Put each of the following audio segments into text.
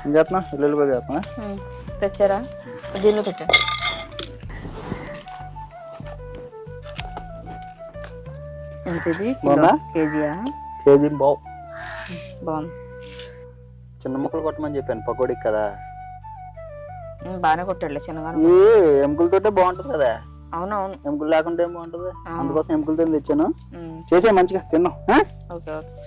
ఏం చేస్తున్నా వెల్లుల్లిపాయ చేస్తున్నా. తెచ్చారా? దీనిలో పెట్టండి. ఎంత ఇది? కేజీయా? కేజీ బావు. బాగుంది. చిన్న ముక్కలు కొట్టమని చెప్పాను పకోడీకి కదా. బాగానే కొట్టాడులే చిన్నగా. ఎముకలతోటే బాగుంటది కదా. అవునవును, ఎముకలు లేకుంటే ఏం బాగుంటది, అందుకోసం ఎముకలతో తెచ్చాను. చేసే మంచిగా తిన్నాం. Okay okay.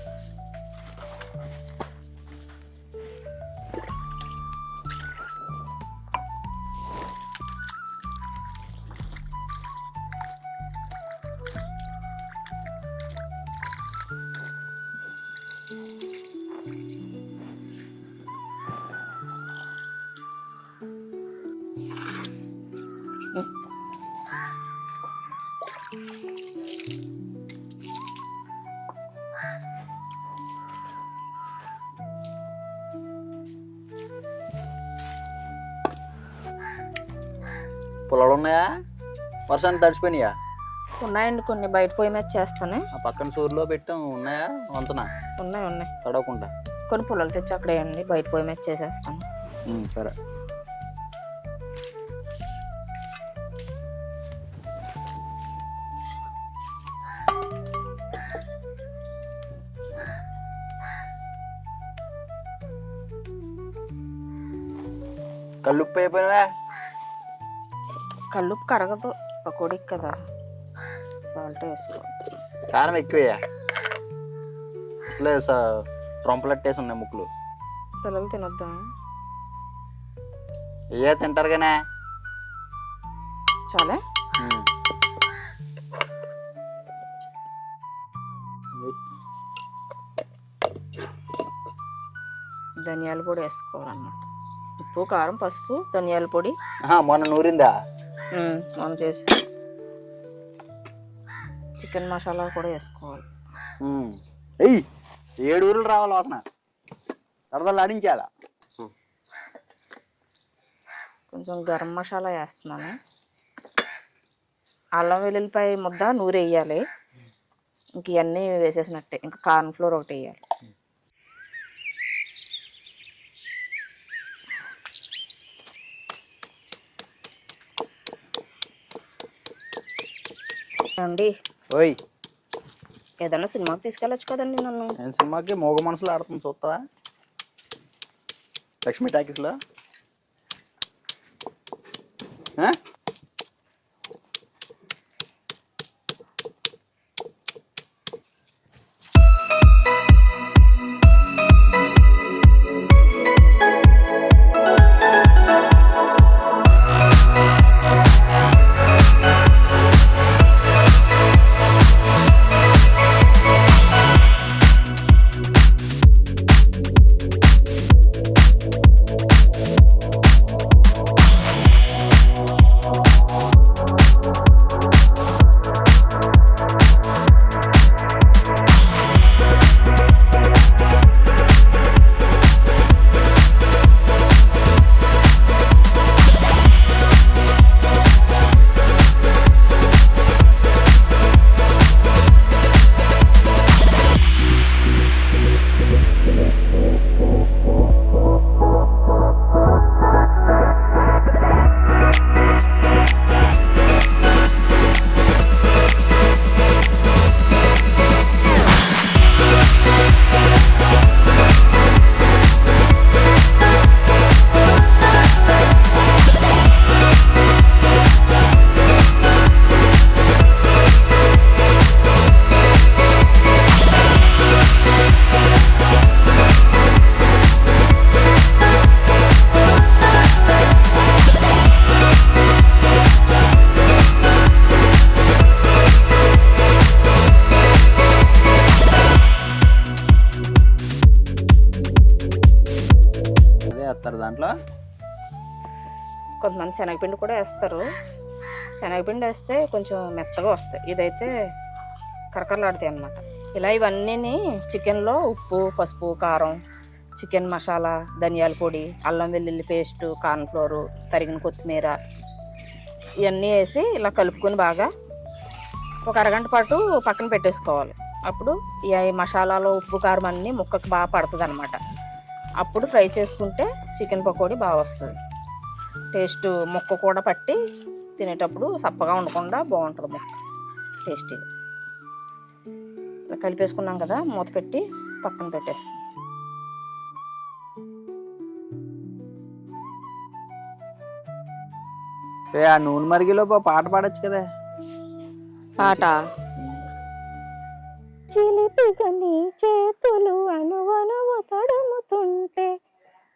పొలాలు ఉన్నాయా? వర్షానికి తడిచిపోయినాయా? ఉన్నాయండి కొన్ని, బయట పోయి మీద చేస్తాను. ఆ పక్కన సూర్యులో పెట్టాం. ఉన్నాయా వంతన? ఉన్నాయి ఉన్నాయి. తడవకుండా కొన్ని పొలాలు తెచ్చి అక్కడ వేయండి, బయట పోయి మీద చేసేస్తాను. సరే. కల్లుప్పు అయిపోయినా? కల్లుప్పు కరగదు పకోడీకి కదా, సాల్ట్ వేసుకోవాలి. కారం ఎక్కువయ్యా, అసలే ట్రంపులెట్టేసి ఉన్నాయి ముక్కులు. పిల్లలు తినొద్దా? ఏ తింటారు కానీ చాలే. ధనియాల పొడి వేసుకోవాలన్నమాట. ఉప్పు, కారం, పసుపు, ధనియాల పొడి. మొన్న నూరిందా? మొన్న చేసి. చికెన్ మసాలా కూడా వేసుకోవాలి. 7 ఊరులు రావాలి వాసన, సరదాలు ఆడించాలా. కొంచెం గరం మసాలా వేస్తున్నాను. అల్లం వెల్లుల్లిపాయ ముద్ద నూరు వేయాలి. ఇంక ఇవన్నీ వేసేసినట్టే, ఇంకా కార్న్ ఫ్లోర్ ఒకటి వేయాలి. అండి ఓయ్, ఏదన్నా సినిమాకి తీసుకెళ్ళచ్చు కదండి నన్ను. నేను సినిమాకి మోగ మనసులో ఆడుతుంది, చూస్తావా? లక్ష్మీ టాకీస్లో. దాంట్లో కొంతమంది శనగపిండి కూడా వేస్తారు. శనగపిండి వేస్తే కొంచెం మెత్తగా వస్తాయి, ఇదైతే కరకరలాడుతాయి అన్నమాట. ఇలా ఇవన్నీ చికెన్లో ఉప్పు, పసుపు, కారం, చికెన్ మసాలా, ధనియాల పొడి, అల్లం వెల్లుల్లి పేస్టు, కార్న్ఫ్లోరు, తరిగిన కొత్తిమీర ఇవన్నీ వేసి ఇలా కలుపుకొని బాగా ఒక అరగంట పాటు పక్కన పెట్టేసుకోవాలి. అప్పుడు ఈ మసాలాలో ఉప్పు కారం అన్నీ ముక్కకు బాగా పడుతుంది అన్నమాట. అప్పుడు ఫ్రై చేసుకుంటే చికెన్ పకోడీ బాగా వస్తుంది. టేస్ట్ ముక్క కూడా పట్టి తినేటప్పుడు సప్పగా ఉండకుండా బాగుంటుంది ముక్క టేస్టీగా. ఇలా కలిపేసుకున్నాం కదా, మూత పెట్టి పక్కన పెట్టేసుకున్నాం. ఆ నూనె మరిగిలో పాట పాడొచ్చు కదా. పాట చిలిపిగని చేతులు అణువణువు తడుముతుంటే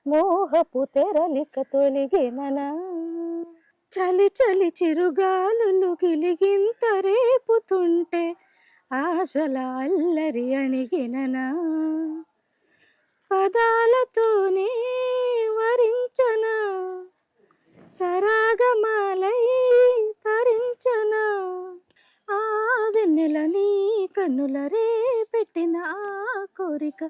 మోహపు తెరలిక తొలిగిననా, చలి చలి చిరుగాలులు గిలిగింత రేపుతుంటే ఆశల అల్లరి అణిగిననా, పదాలతోనే వరించనా సరాగమాలై తరించనా, ఆ వెన్నెల నీ కన్నుల రే పెట్టిన ఆ కోరిక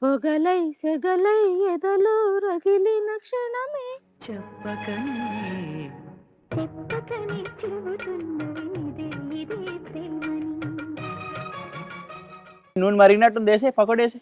పొగలై సెగలై ఎదలో రగిలిన క్షణమే చెప్పకని నూనె మరిగినట్టుంది, వేసే పకోడీ వేసి.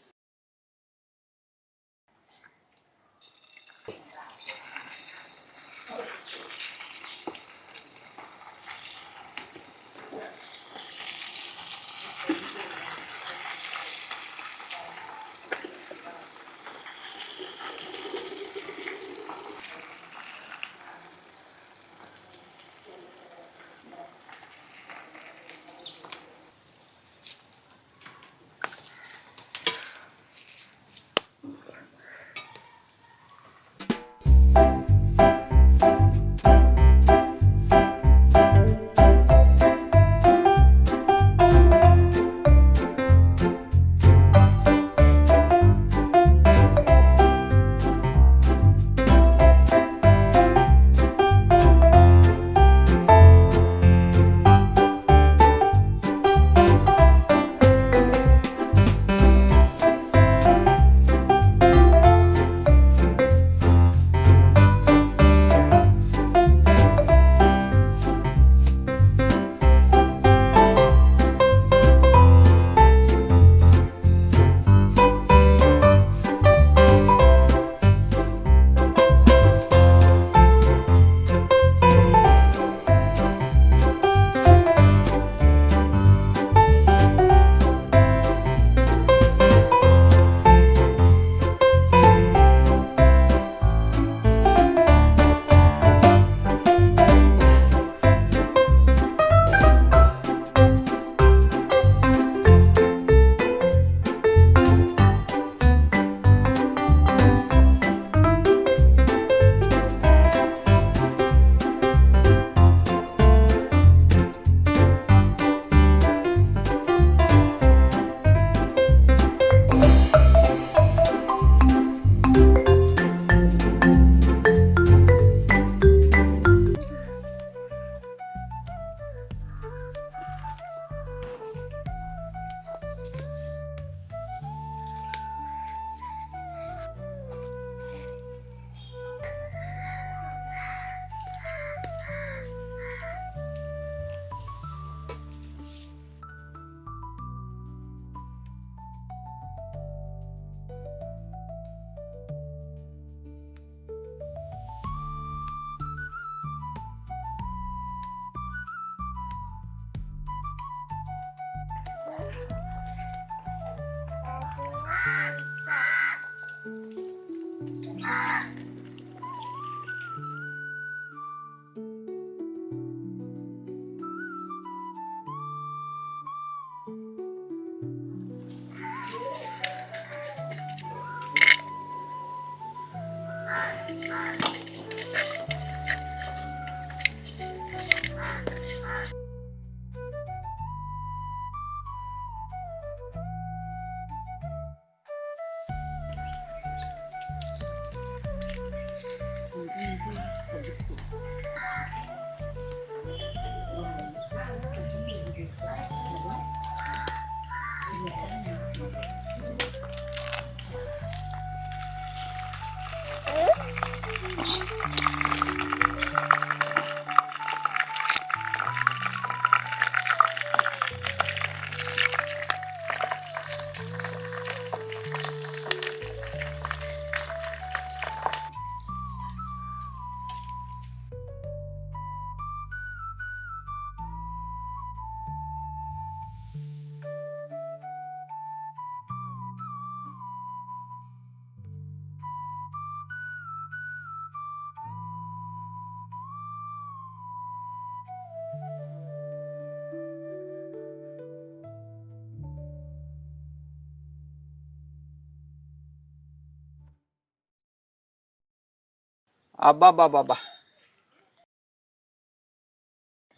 అబ్బా బాబా బా.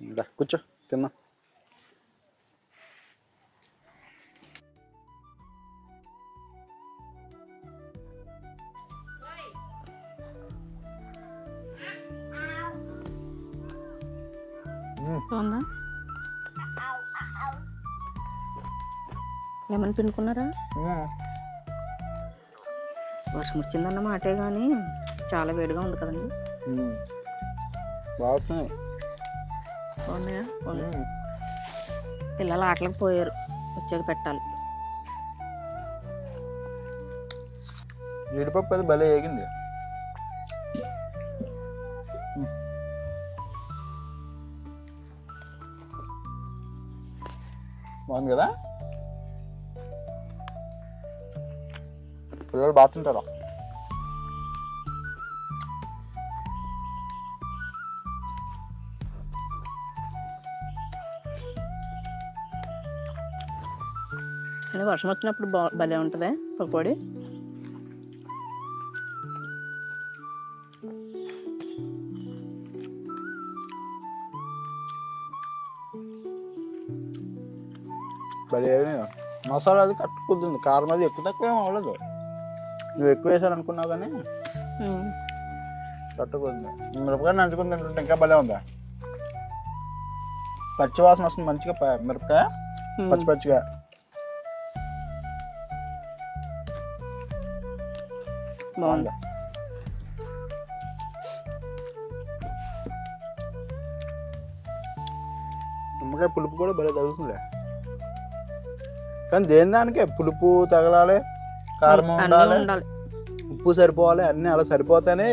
ఇందా కూర్చో తిన్నా. బాగుందా? లెమన్ పిండుకున్నారా? వర్షం వచ్చిందన్న మాటే కానీ చాలా వేడిగా ఉంది కదండి. బాగున్నాయి. బాగున్నాయా? బాగున్నాయి. పిల్లలు ఆటలకు పోయారు, వచ్చాక పెట్టాలి. జీడిపప్పు అది భలే వేగింది. బాగుంది కదా. పిల్లలు బాగా తింటారు. కానీ వర్షం వచ్చినప్పుడు భలే ఉంటుంది పకోడీ. భలే మసాలా అది కట్టుకుంటుంది. కారం అది ఎక్కువ తక్కువ ఏం అవ్వలేదు. నువ్వు ఎక్కువ వేసాను అనుకున్నావు కానీ కట్టుకుంది. మిరపకాయ నంచుకుని తింటుంటే ఇంకా భలే ఉందా. పచ్చి వాసన వస్తుంది మంచిగా. మిరపకాయ పచ్చి పచ్చిగా. బాగుంది. నిమ్మకాయ పులుపు కూడా భలే తగులుతుందిలే. కానీ దేని దానికే పులుపు తగలాలి, కారం ఉండాలి, ఉప్పు సరిపోవాలి, అన్నీ అలా సరిపోతానే